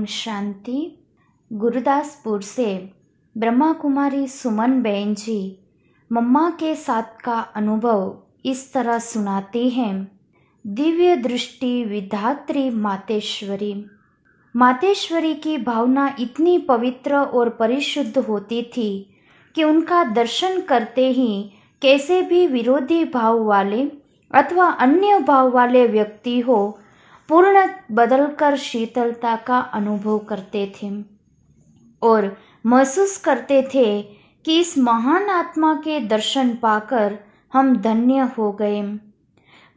ओम शांति। गुरुदासपुर से ब्रह्मा कुमारी सुमन बहन जी मम्मा के साथ का अनुभव इस तरह सुनाती हैं। दिव्य दृष्टि विधात्री मातेश्वरी। मातेश्वरी की भावना इतनी पवित्र और परिशुद्ध होती थी कि उनका दर्शन करते ही कैसे भी विरोधी भाव वाले अथवा अन्य भाव वाले व्यक्ति हो पूर्ण बदलकर शीतलता का अनुभव करते थे और महसूस करते थे कि इस महान आत्मा के दर्शन पाकर हम धन्य हो गए।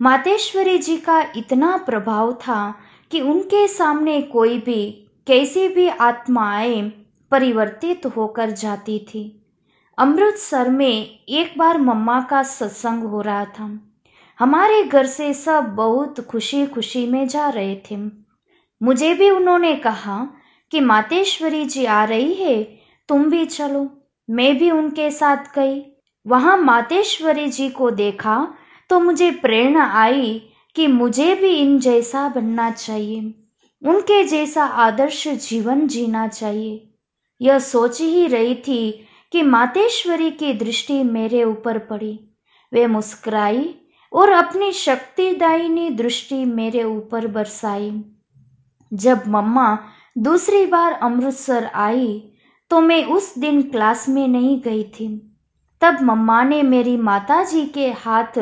मातेश्वरी जी का इतना प्रभाव था कि उनके सामने कोई भी कैसी भी आत्मा आए परिवर्तित होकर जाती थी। अमृतसर में एक बार मम्मा का सत्संग हो रहा था। हमारे घर से सब बहुत खुशी खुशी में जा रहे थे। मुझे भी उन्होंने कहा कि मातेश्वरी जी आ रही है, तुम भी चलो। मैं भी उनके साथ गई। वहां मातेश्वरी जी को देखा तो मुझे प्रेरणा आई कि मुझे भी इन जैसा बनना चाहिए, उनके जैसा आदर्श जीवन जीना चाहिए। यह सोच ही रही थी कि मातेश्वरी की दृष्टि मेरे ऊपर पड़ी। वे मुस्कुराई और अपनी शक्तिदायिनी दृष्टि मेरे ऊपर बरसाई। जब मम्मा दूसरी बार अमृतसर आई तो मैं उस दिन क्लास में नहीं गई थी। तब मम्मा ने मेरी माताजी के हाथ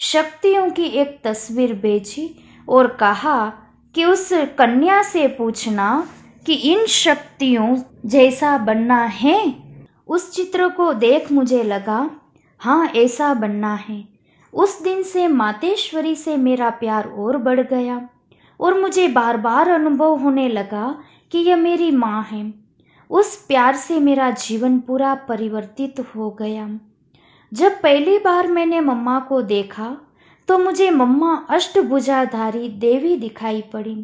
शक्तियों की एक तस्वीर भेजी और कहा कि उस कन्या से पूछना कि इन शक्तियों जैसा बनना है। उस चित्र को देख मुझे लगा, हाँ ऐसा बनना है। उस दिन से मातेश्वरी से मेरा प्यार और बढ़ गया और मुझे बार बार अनुभव होने लगा कि यह मेरी माँ है। उस प्यार से मेरा जीवन पूरा परिवर्तित हो गया। जब पहली बार मैंने मम्मा को देखा तो मुझे मम्मा अष्टभुजाधारी देवी दिखाई पड़ी।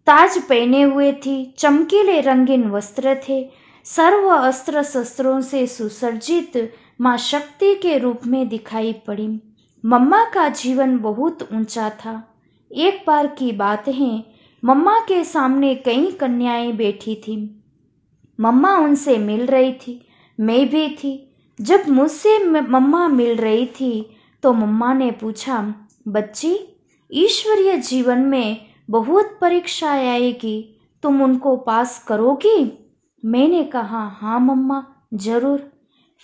ताज पहने हुए थी, चमकीले रंगीन वस्त्र थे, सर्व अस्त्र शस्त्रों से सुसज्जित माँ शक्ति के रूप में दिखाई पड़ी। मम्मा का जीवन बहुत ऊंचा था। एक बार की बात है, मम्मा के सामने कई कन्याएं बैठी थी। मम्मा उनसे मिल रही थी, मैं भी थी। जब मुझसे मम्मा मिल रही थी तो मम्मा ने पूछा, बच्ची, ईश्वरीय जीवन में बहुत परीक्षाएं आएगी, तुम उनको पास करोगी? मैंने कहा, हाँ मम्मा जरूर।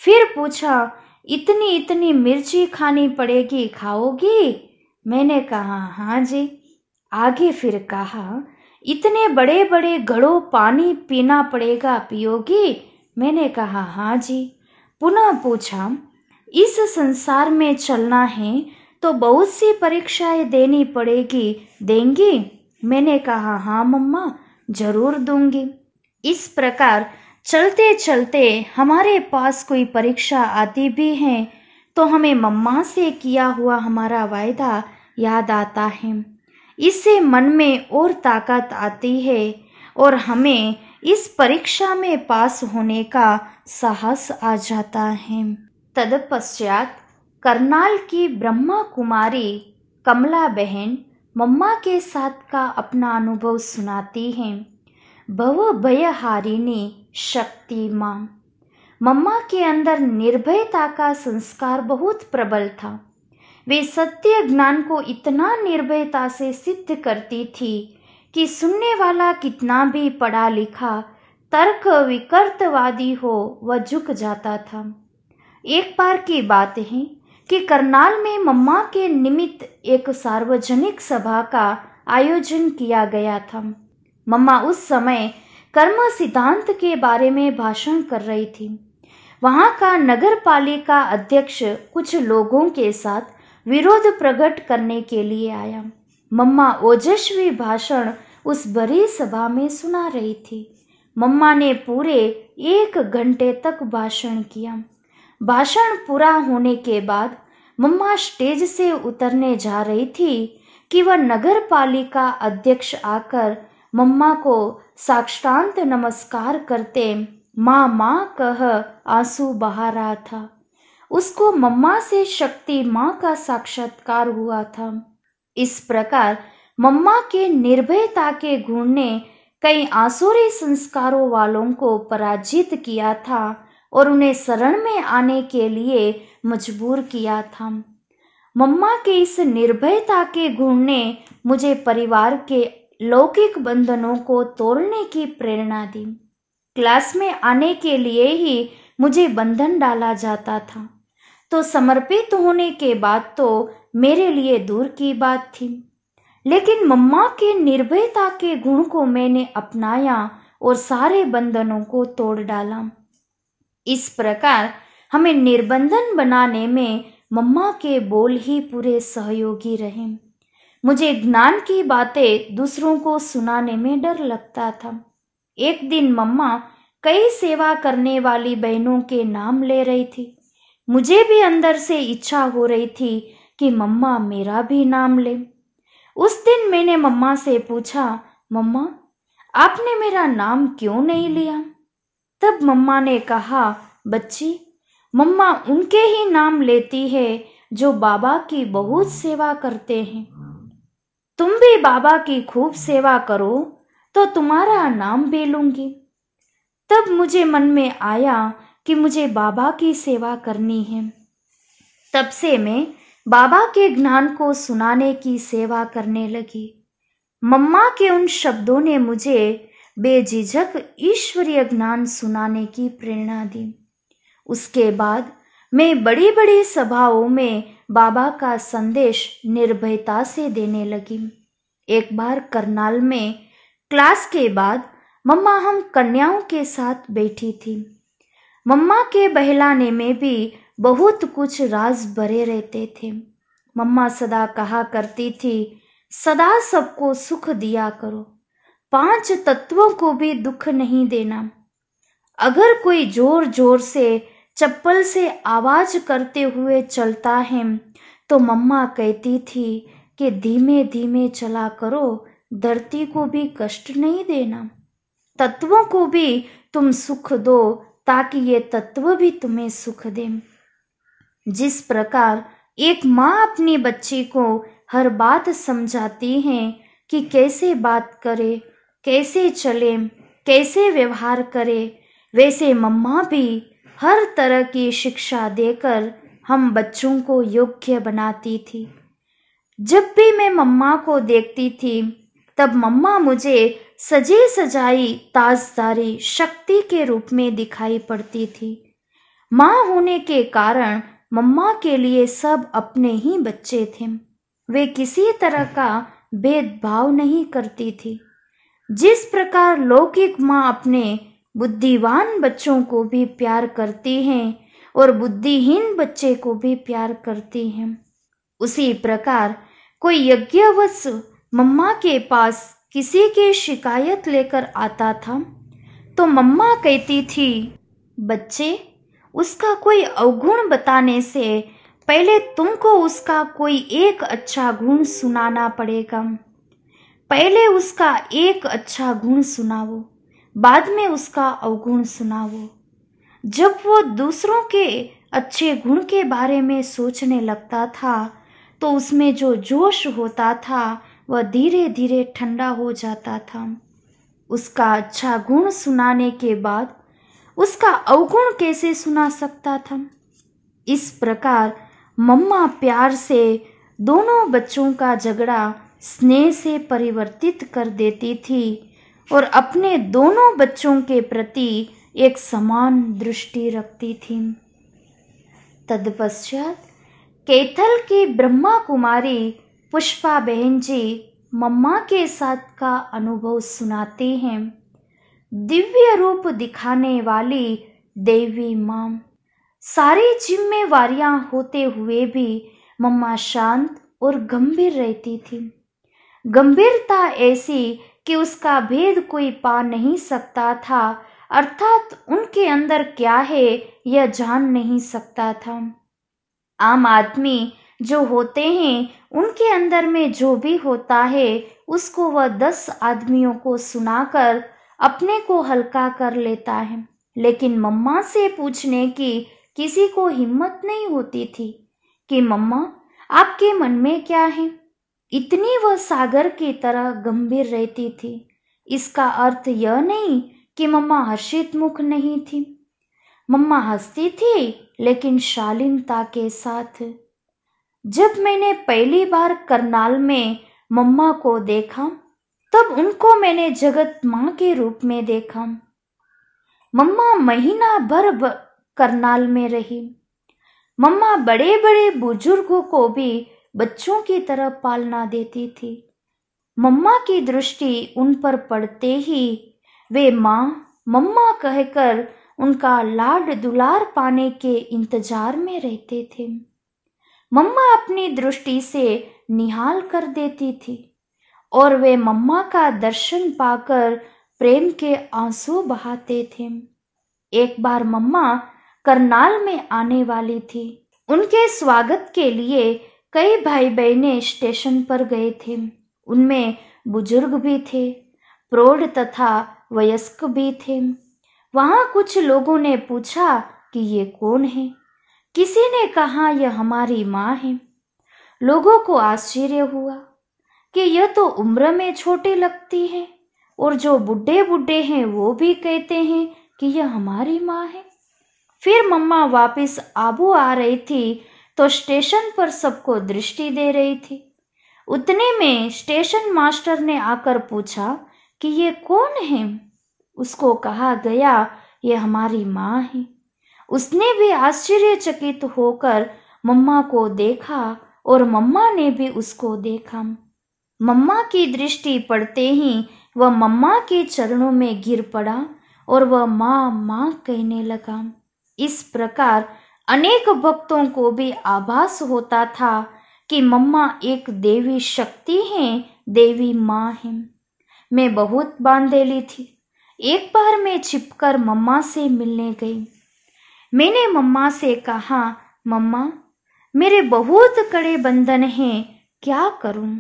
फिर पूछा, इतनी इतनी मिर्ची खानी पड़ेगी, खाओगी? मैंने कहा, हाँ जी। आगे फिर कहा, इतने बड़े बड़े घड़ों पानी पीना पड़ेगा, पियोगी? मैंने कहा, हाँ जी। पुनः पूछा, इस संसार में चलना है तो बहुत सी परीक्षाएं देनी पड़ेगी, देंगी? मैंने कहा, हाँ मम्मा जरूर दूंगी। इस प्रकार चलते चलते हमारे पास कोई परीक्षा आती भी है तो हमें मम्मा से किया हुआ हमारा वायदा याद आता है। इससे मन में और ताकत आती है और हमें इस परीक्षा में पास होने का साहस आ जाता है। तत्पश्चात करनाल की ब्रह्मा कुमारी कमला बहन मम्मा के साथ का अपना अनुभव सुनाती हैं। भव भयहारिणी शक्ति माँ। मम्मा के अंदर निर्भयता का संस्कार बहुत प्रबल था। वे सत्य ज्ञान को इतना निर्भयता से सिद्ध करती थी कि सुनने वाला कितना भी पढ़ा लिखा तर्क विकर्तवादी हो वह झुक जाता था। एक बार की बात है कि करनाल में मम्मा के निमित्त एक सार्वजनिक सभा का आयोजन किया गया था। मम्मा उस समय कर्म सिद्धांत के बारे में भाषण कर रही थी। वहां का नगर पालिका अध्यक्ष कुछ लोगों के साथ विरोध प्रकट करने के लिए आया। मम्मा ओजस्वी भाषण उस बड़ी सभा में सुना रही थी। मम्मा ने पूरे 1 घंटे तक भाषण किया। भाषण पूरा होने के बाद मम्मा स्टेज से उतरने जा रही थी कि वह नगर पालिका अध्यक्ष आकर मम्मा को साष्टांग नमस्कार करते माँ माँ कह आंसू बहा रहा था। उसको मम्मा से शक्ति माँ का साक्षात्कार हुआ था। इस प्रकार मम्मा के निर्भयता के गुण ने कई आसुरी संस्कारों वालों को पराजित किया था और उन्हें शरण में आने के लिए मजबूर किया था। मम्मा के इस निर्भयता के गुण ने मुझे परिवार के लौकिक बंधनों को तोड़ने की प्रेरणा दी। क्लास में आने के लिए ही मुझे बंधन डाला जाता था, तो समर्पित होने के बाद तो मेरे लिए दूर की बात थी। लेकिन मम्मा के निर्भयता के गुण को मैंने अपनाया और सारे बंधनों को तोड़ डाला। इस प्रकार हमें निर्बंधन बनाने में मम्मा के बोल ही पूरे सहयोगी रहे। मुझे ज्ञान की बातें दूसरों को सुनाने में डर लगता था। एक दिन मम्मा कई सेवा करने वाली बहनों के नाम ले रही थी। मुझे भी अंदर से इच्छा हो रही थी कि मम्मा मेरा भी नाम ले। उस दिन मैंने मम्मा से पूछा, मम्मा आपने मेरा नाम क्यों नहीं लिया? तब मम्मा ने कहा, बच्ची, मम्मा उनके ही नाम लेती है जो बाबा की बहुत सेवा करते हैं। तुम भी बाबा की खूब सेवा करो तो तुम्हारा नाम भी लूंगी। तब मुझे मन में आया कि मुझे बाबा की सेवा करनी है। तब से मैं बाबा के ज्ञान को सुनाने की सेवा करने लगी। मम्मा के उन शब्दों ने मुझे बेझिझक ईश्वरीय ज्ञान सुनाने की प्रेरणा दी। उसके बाद मैं बड़ी बड़ी सभाओं में बाबा का संदेश निर्भयता से देने लगी। एक बार करनाल में क्लास के बाद मम्मा हम कन्याओं के साथ बैठी थी। मम्मा के बहलाने में भी बहुत कुछ राज भरे रहते थे। मम्मा सदा कहा करती थी, सदा सबको सुख दिया करो, 5 तत्वों को भी दुख नहीं देना। अगर कोई जोर जोर से चप्पल से आवाज करते हुए चलता है तो मम्मा कहती थी कि धीमे धीमे चला करो, धरती को भी कष्ट नहीं देना। तत्वों को भी तुम सुख दो ताकि ये तत्व भी तुम्हें सुख दें। जिस प्रकार एक माँ अपनी बच्ची को हर बात समझाती है कि कैसे बात करे, कैसे चले, कैसे व्यवहार करे, वैसे मम्मा भी हर तरह की शिक्षा देकर हम बच्चों को योग्य बनाती थी। जब भी मैं मम्मा को देखती थी तब मम्मा मुझे सजी सजाई ताजदारी शक्ति के रूप में दिखाई पड़ती थी। माँ होने के कारण मम्मा के लिए सब अपने ही बच्चे थे। वे किसी तरह का भेदभाव नहीं करती थी। जिस प्रकार लौकिक माँ अपने बुद्धिवान बच्चों को भी प्यार करती हैं और बुद्धिहीन बच्चे को भी प्यार करती हैं, उसी प्रकार कोई यज्ञवश मम्मा के पास किसी की शिकायत लेकर आता था तो मम्मा कहती थी, बच्चे, उसका कोई अवगुण बताने से पहले तुमको उसका कोई एक अच्छा गुण सुनाना पड़ेगा। पहले उसका एक अच्छा गुण सुनाओ, बाद में उसका अवगुण सुनाओ। जब वो दूसरों के अच्छे गुण के बारे में सोचने लगता था तो उसमें जो जोश होता था वह धीरे धीरे ठंडा हो जाता था। उसका अच्छा गुण सुनाने के बाद उसका अवगुण कैसे सुना सकता था? इस प्रकार मम्मा प्यार से दोनों बच्चों का झगड़ा स्नेह से परिवर्तित कर देती थी और अपने दोनों बच्चों के प्रति एक समान दृष्टि रखती थी। तत्पश्चात कैथल की ब्रह्मा कुमारी पुष्पा बहन जी मम्मा के साथ का अनुभव सुनाती हैं। दिव्य रूप दिखाने वाली देवी माँ। सारी जिम्मेवारियां होते हुए भी मम्मा शांत और गंभीर रहती थी। गंभीरता ऐसी कि उसका भेद कोई पा नहीं सकता था, अर्थात उनके अंदर क्या है यह जान नहीं सकता था। आम आदमी जो होते हैं उनके अंदर में जो भी होता है उसको वह 10 आदमियों को सुनाकर अपने को हल्का कर लेता है, लेकिन मम्मा से पूछने की किसी को हिम्मत नहीं होती थी कि मम्मा आपके मन में क्या है। इतनी वह सागर की तरह गंभीर रहती थी। इसका अर्थ यह नहीं कि मम्मा हर्षित मुख नहीं थी। मम्मा हंसती थी, लेकिन शालीनता के साथ। जब मैंने पहली बार करनाल में मम्मा को देखा, तब उनको मैंने जगत माँ के रूप में देखा। मम्मा महीना भर करनाल में रही। मम्मा बड़े बड़े बुजुर्गों को भी बच्चों की तरह पालना देती थी। मम्मा की दृष्टि उन पर पड़ते ही वे माँ मम्मा कहकर उनका लाड दुलार पाने के इंतजार में रहते थे। मम्मा अपनी दृष्टि से निहाल कर देती थी और वे मम्मा का दर्शन पाकर प्रेम के आंसू बहाते थे। एक बार मम्मा करनाल में आने वाली थी। उनके स्वागत के लिए कई भाई बहनें स्टेशन पर गए थे। उनमें बुजुर्ग भी थे, प्रौढ़ तथा वयस्क भी थे। वहां कुछ लोगों ने पूछा कि ये कौन है। किसी ने कहा यह हमारी माँ है। लोगों को आश्चर्य हुआ कि यह तो उम्र में छोटी लगती है, और जो बुढ़े बुढ़े हैं वो भी कहते हैं कि यह हमारी माँ है। फिर मम्मा वापस आबू आ रही थी तो स्टेशन पर सबको दृष्टि दे रही थी। उतने में स्टेशन मास्टर ने आकर पूछा कि ये कौन है। उसको कहा गया ये हमारी माँ है। उसने भी आश्चर्यचकित होकर मम्मा को देखा और मम्मा ने भी उसको देखा। मम्मा की दृष्टि पड़ते ही वह मम्मा के चरणों में गिर पड़ा और वह माँ माँ कहने लगा। इस प्रकार अनेक भक्तों को भी आभास होता था कि मम्मा एक देवी शक्ति है, देवी माँ है। मैं बहुत बांधेली थी। एक बार मैं छिपकर मम्मा से मिलने गई। मैंने मम्मा से कहा, मम्मा मेरे बहुत कड़े बंधन हैं, क्या करूं?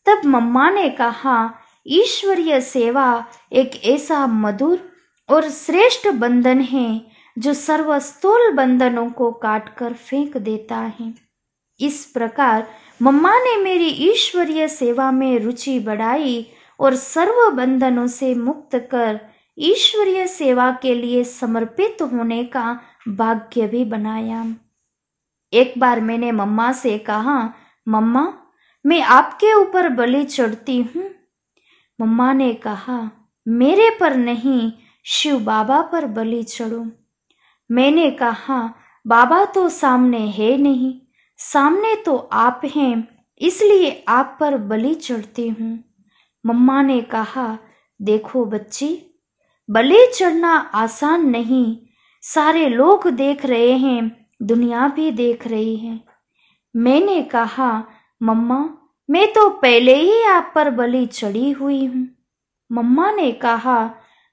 तब मम्मा ने कहा, ईश्वरीय सेवा एक ऐसा मधुर और श्रेष्ठ बंधन है जो सर्वस्थूल बंधनों को काटकर फेंक देता है। इस प्रकार मम्मा ने मेरी ईश्वरीय सेवा में रुचि बढ़ाई और सर्व बंधनों से मुक्त कर ईश्वरीय सेवा के लिए समर्पित होने का भाग्य भी बनाया। एक बार मैंने मम्मा से कहा, मम्मा मैं आपके ऊपर बलि चढ़ती हूँ। मम्मा ने कहा, मेरे पर नहीं, शिव बाबा पर बलि चढ़ो। मैंने कहा, बाबा तो सामने है नहीं, सामने तो आप हैं, इसलिए आप पर बलि चढ़ती हूँ। मम्मा ने कहा, देखो बच्ची, बलि चढ़ना आसान नहीं। सारे लोग देख रहे हैं, दुनिया भी देख रही है। मैंने कहा, मम्मा मैं तो पहले ही आप पर बलि चढ़ी हुई हूँ। मम्मा ने कहा,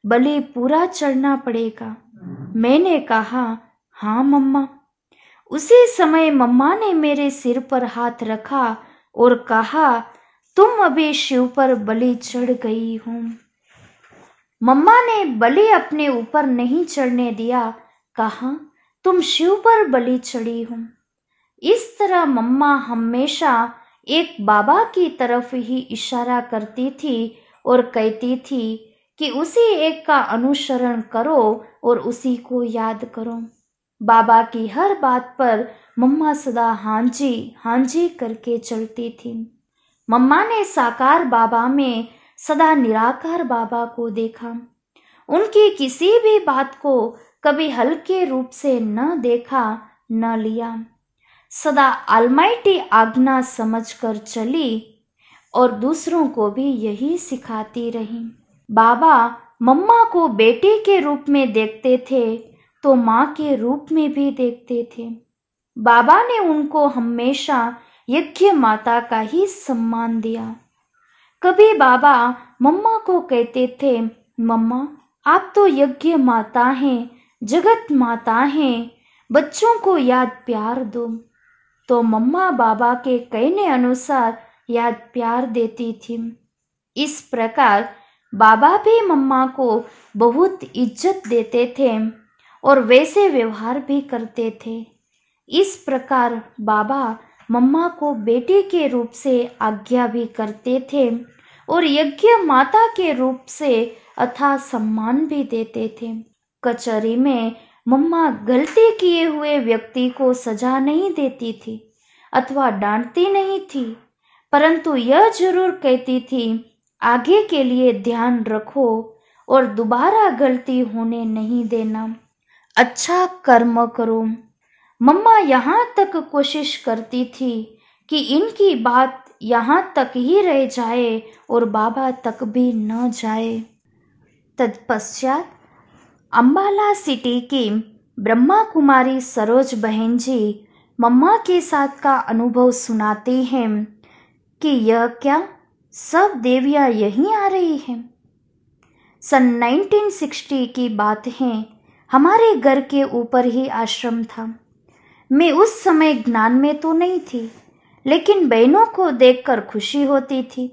बलि पूरा चढ़ना पड़ेगा। मैंने कहा, हाँ मम्मा। उसी समय मम्मा ने मेरे सिर पर हाथ रखा और कहा, तुम अभी शिव पर बलि चढ़ गई हो। मम्मा ने बलि अपने ऊपर नहीं चढ़ने दिया, कहा, तुम शिव पर बलि चढ़ी हो। इस तरह मम्मा हमेशा एक बाबा की तरफ ही इशारा करती थी और कहती थी कि उसी एक का अनुसरण करो और उसी को याद करो। बाबा की हर बात पर मम्मा सदा हाँ जी करके चलती थी। मम्मा ने साकार बाबा में सदा निराकार बाबा को देखा। उनकी किसी भी बात को कभी हल्के रूप से न देखा न लिया। सदा ऑलमाइटी आज्ञा समझकर चली और दूसरों को भी यही सिखाती रही। बाबा मम्मा को बेटी के रूप में देखते थे तो माँ के रूप में भी देखते थे। बाबा ने उनको हमेशा यज्ञ माता का ही सम्मान दिया। कभी बाबा मम्मा को कहते थे, मम्मा आप तो यज्ञ माता हैं, जगत माता हैं, बच्चों को याद प्यार दो। तो मम्मा बाबा के कहने अनुसार याद प्यार देती थी। इस प्रकार बाबा भी मम्मा को बहुत इज्जत देते थे और वैसे व्यवहार भी करते थे। इस प्रकार बाबा मम्मा को बेटी के रूप से आज्ञा भी करते थे और यज्ञ माता के रूप से अथाह सम्मान भी देते थे। कचहरी में मम्मा गलती किए हुए व्यक्ति को सजा नहीं देती थी अथवा डांटती नहीं थी, परंतु यह जरूर कहती थी, आगे के लिए ध्यान रखो और दोबारा गलती होने नहीं देना, अच्छा कर्म करो। मम्मा यहाँ तक कोशिश करती थी कि इनकी बात यहाँ तक ही रह जाए और बाबा तक भी न जाए। तत्पश्चात अंबाला सिटी की ब्रह्मा कुमारी सरोज बहन जी मम्मा के साथ का अनुभव सुनाती हैं कि यह क्या सब देवियाँ यहीं आ रही हैं। सन 1960 की बात है। हमारे घर के ऊपर ही आश्रम था। मैं उस समय ज्ञान में तो नहीं थी, लेकिन बहनों को देखकर खुशी होती थी।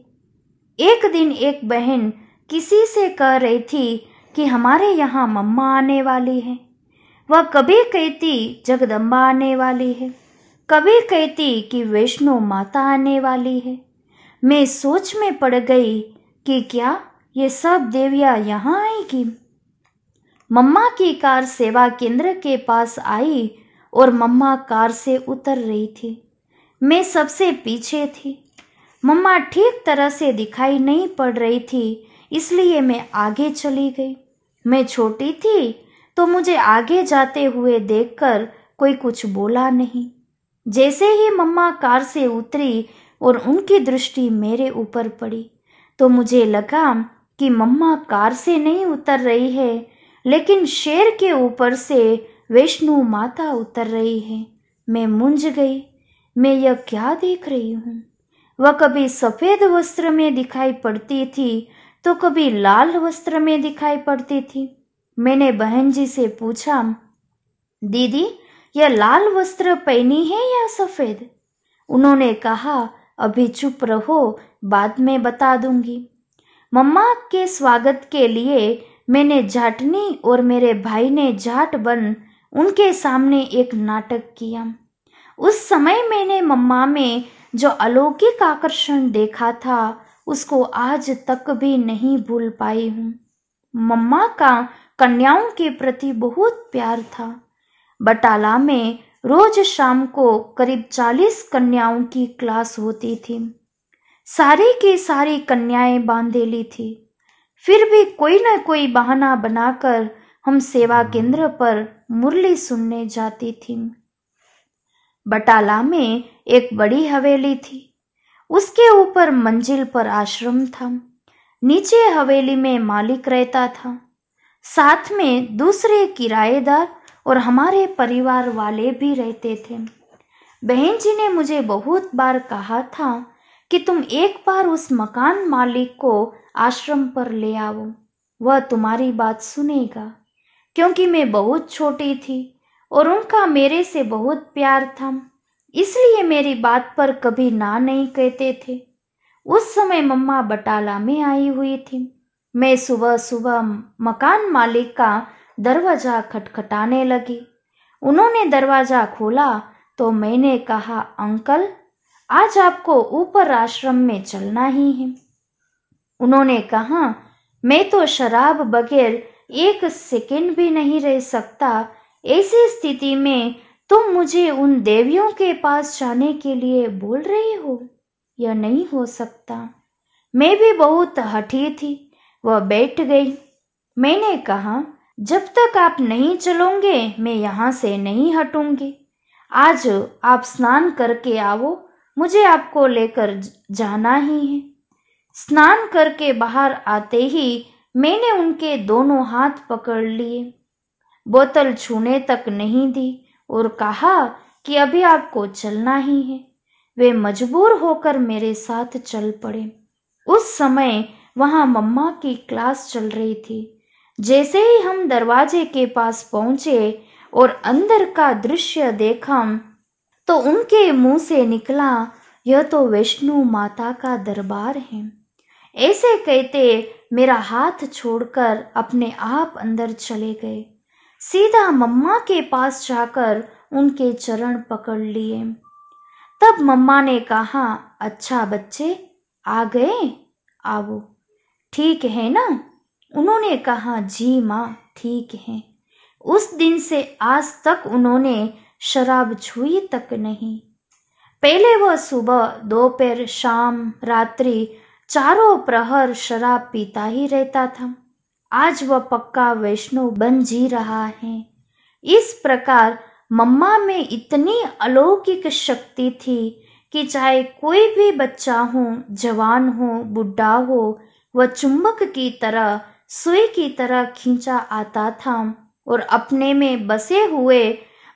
एक दिन एक बहन किसी से कह रही थी कि हमारे यहाँ मम्मा आने वाली है। वह कभी कहती जगदम्बा आने वाली है, कभी कहती कि वैष्णो माता आने वाली है। मैं सोच में पड़ गई कि क्या ये सब देवियाँ यहाँ आएगी। मम्मा की कार सेवा केंद्र के पास आई और मम्मा कार से उतर रही थी। मैं सबसे पीछे थी। मम्मा ठीक तरह से दिखाई नहीं पड़ रही थी, इसलिए मैं आगे चली गई। मैं छोटी थी तो मुझे आगे जाते हुए देखकर कोई कुछ बोला नहीं। जैसे ही मम्मा कार से उतरी और उनकी दृष्टि मेरे ऊपर पड़ी तो मुझे लगा कि मम्मा कार से नहीं उतर रही है, लेकिन शेर के ऊपर से वैष्णो माता उतर रही है। मैं मूंझ गई। मैं यह क्या देख रही हूँ? वह कभी सफेद वस्त्र में दिखाई पड़ती थी तो कभी लाल वस्त्र में दिखाई पड़ती थी। मैंने बहन जी से पूछा, दीदी यह लाल वस्त्र पहनी है या सफेद? उन्होंने कहा, अभी चुप रहो, बाद में बता दूंगी। मम्मा के स्वागत के लिए मैंने जाटनी और मेरे भाई ने जाट बन उनके सामने एक नाटक किया। उस समय मैंने मम्मा में जो अलौकिक आकर्षण देखा था उसको आज तक भी नहीं भूल पाई हूँ। मम्मा का कन्याओं के प्रति बहुत प्यार था। बटाला में रोज शाम को करीब 40 कन्याओं की क्लास होती थी। सारी की सारी कन्याएं बांधेली थी। फिर भी कोई न कोई बहाना बनाकर हम सेवा केंद्र पर मुरली सुनने जाती थी। बटाला में एक बड़ी हवेली थी। उसके ऊपर मंजिल पर आश्रम था। नीचे हवेली में मालिक रहता था। साथ में दूसरे किराएदार और हमारे परिवार वाले भी रहते थे। बहन जी ने मुझे बहुत बार कहा था कि तुम एक बार उस मकान मालिक को आश्रम पर ले आओ, वह तुम्हारी बात सुनेगा। क्योंकि मैं बहुत छोटी थी और उनका मेरे से बहुत प्यार था, इसलिए मेरी बात पर कभी ना नहीं कहते थे। उस समय मम्मा बटाला में आई हुई थी। मैं सुबह सुबह मकान मालिक का दरवाजा खटखटाने लगी। उन्होंने दरवाजा खोला तो मैंने कहा, अंकल आज आपको ऊपर आश्रम में चलना ही है। उन्होंने कहा, मैं तो शराब बगैर एक सेकंड भी नहीं रह सकता। ऐसी स्थिति में तुम मुझे उन देवियों के पास जाने के लिए बोल रही हो? यह नहीं हो सकता। मैं भी बहुत हठी थी। वह बैठ गई। मैंने कहा, जब तक आप नहीं चलोगे मैं यहाँ से नहीं हटूंगी। आज आप स्नान करके आओ, मुझे आपको लेकर जाना ही है। स्नान करके बाहर आते ही मैंने उनके दोनों हाथ पकड़ लिए, बोतल छूने तक नहीं दी और कहा कि अभी आपको चलना ही है। वे मजबूर होकर मेरे साथ चल पड़े। उस समय वहां मम्मा की क्लास चल रही थी। जैसे ही हम दरवाजे के पास पहुंचे और अंदर का दृश्य देखा तो उनके मुंह से निकला, यह तो वैष्णो माता का दरबार है। ऐसे कहते मेरा हाथ छोड़कर अपने आप अंदर चले गए। सीधा मम्मा के पास जाकर उनके चरण पकड़ लिए। तब मम्मा ने कहा, अच्छा बच्चे आ गए, आओ, ठीक है ना? उन्होंने कहा, जी माँ, ठीक है। उस दिन से आज तक उन्होंने शराब छुई तक नहीं। पहले वह सुबह, दोपहर, शाम, रात्रि चारों प्रहर शराब पीता ही रहता था। आज वह पक्का वैष्णव बन जी रहा है। इस प्रकार मम्मा में इतनी अलौकिक शक्ति थी कि चाहे कोई भी बच्चा हो, जवान हो, बुढ़ा हो, वह चुंबक की तरह, सुई की तरह खींचा आता था और अपने में बसे हुए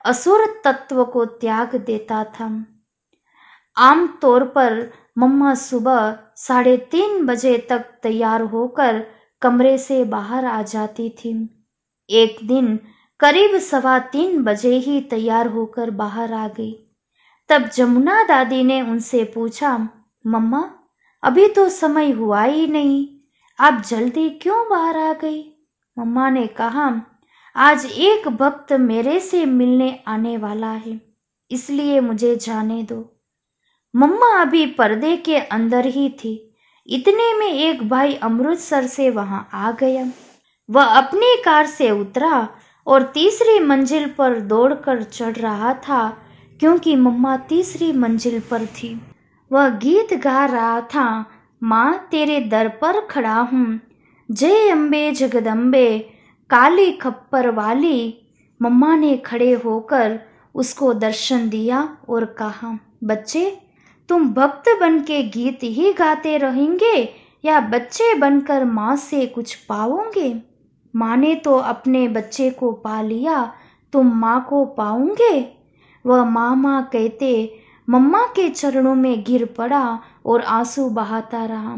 असुर तत्व को त्याग देता था। आम तौर पर मम्मा सुबह 3:30 बजे तक तैयार होकर कमरे से बाहर आ जाती थी। एक दिन करीब 3:15 बजे ही तैयार होकर बाहर आ गई। तब जमुना दादी ने उनसे पूछा, मम्मा, अभी तो समय हुआ ही नहीं, आप जल्दी क्यों बाहर आ गई? मम्मा ने कहा, आज एक भक्त मेरे से मिलने आने वाला है, इसलिए मुझे जाने दो। मम्मा अभी पर्दे के अंदर ही थी। इतने में एक भाई अमृतसर से वहां आ गया। वह अपनी कार से उतरा और तीसरी मंजिल पर दौड़कर चढ़ रहा था, क्योंकि मम्मा तीसरी मंजिल पर थी। वह गीत गा रहा था, माँ तेरे दर पर खड़ा हूँ, जय अम्बे जगदम्बे, काली खप्पर वाली। मम्मा ने खड़े होकर उसको दर्शन दिया और कहा, बच्चे, तुम भक्त बन के गीत ही गाते रहेंगे या बच्चे बनकर माँ से कुछ पाओगे? माँ ने तो अपने बच्चे को पा लिया, तुम माँ को पाओगे? वह माँ माँ कहते मम्मा के चरणों में गिर पड़ा और आंसू बहाता रहा।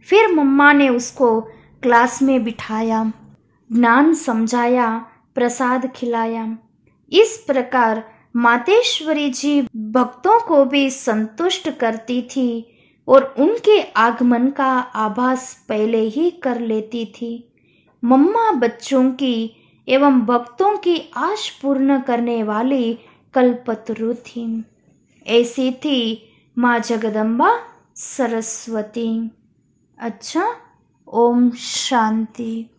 फिर मम्मा ने उसको क्लास में बिठाया, ज्ञान समझाया, प्रसाद खिलाया। इस प्रकार मातेश्वरी जी भक्तों को भी संतुष्ट करती थी और उनके आगमन का आभास पहले ही कर लेती थी। मम्मा बच्चों की एवं भक्तों की आश पूर्ण करने वाली कल्पतरु थी। ऐसी थी माँ जगदम्बा सरस्वती। अच्छा, ओम शांति।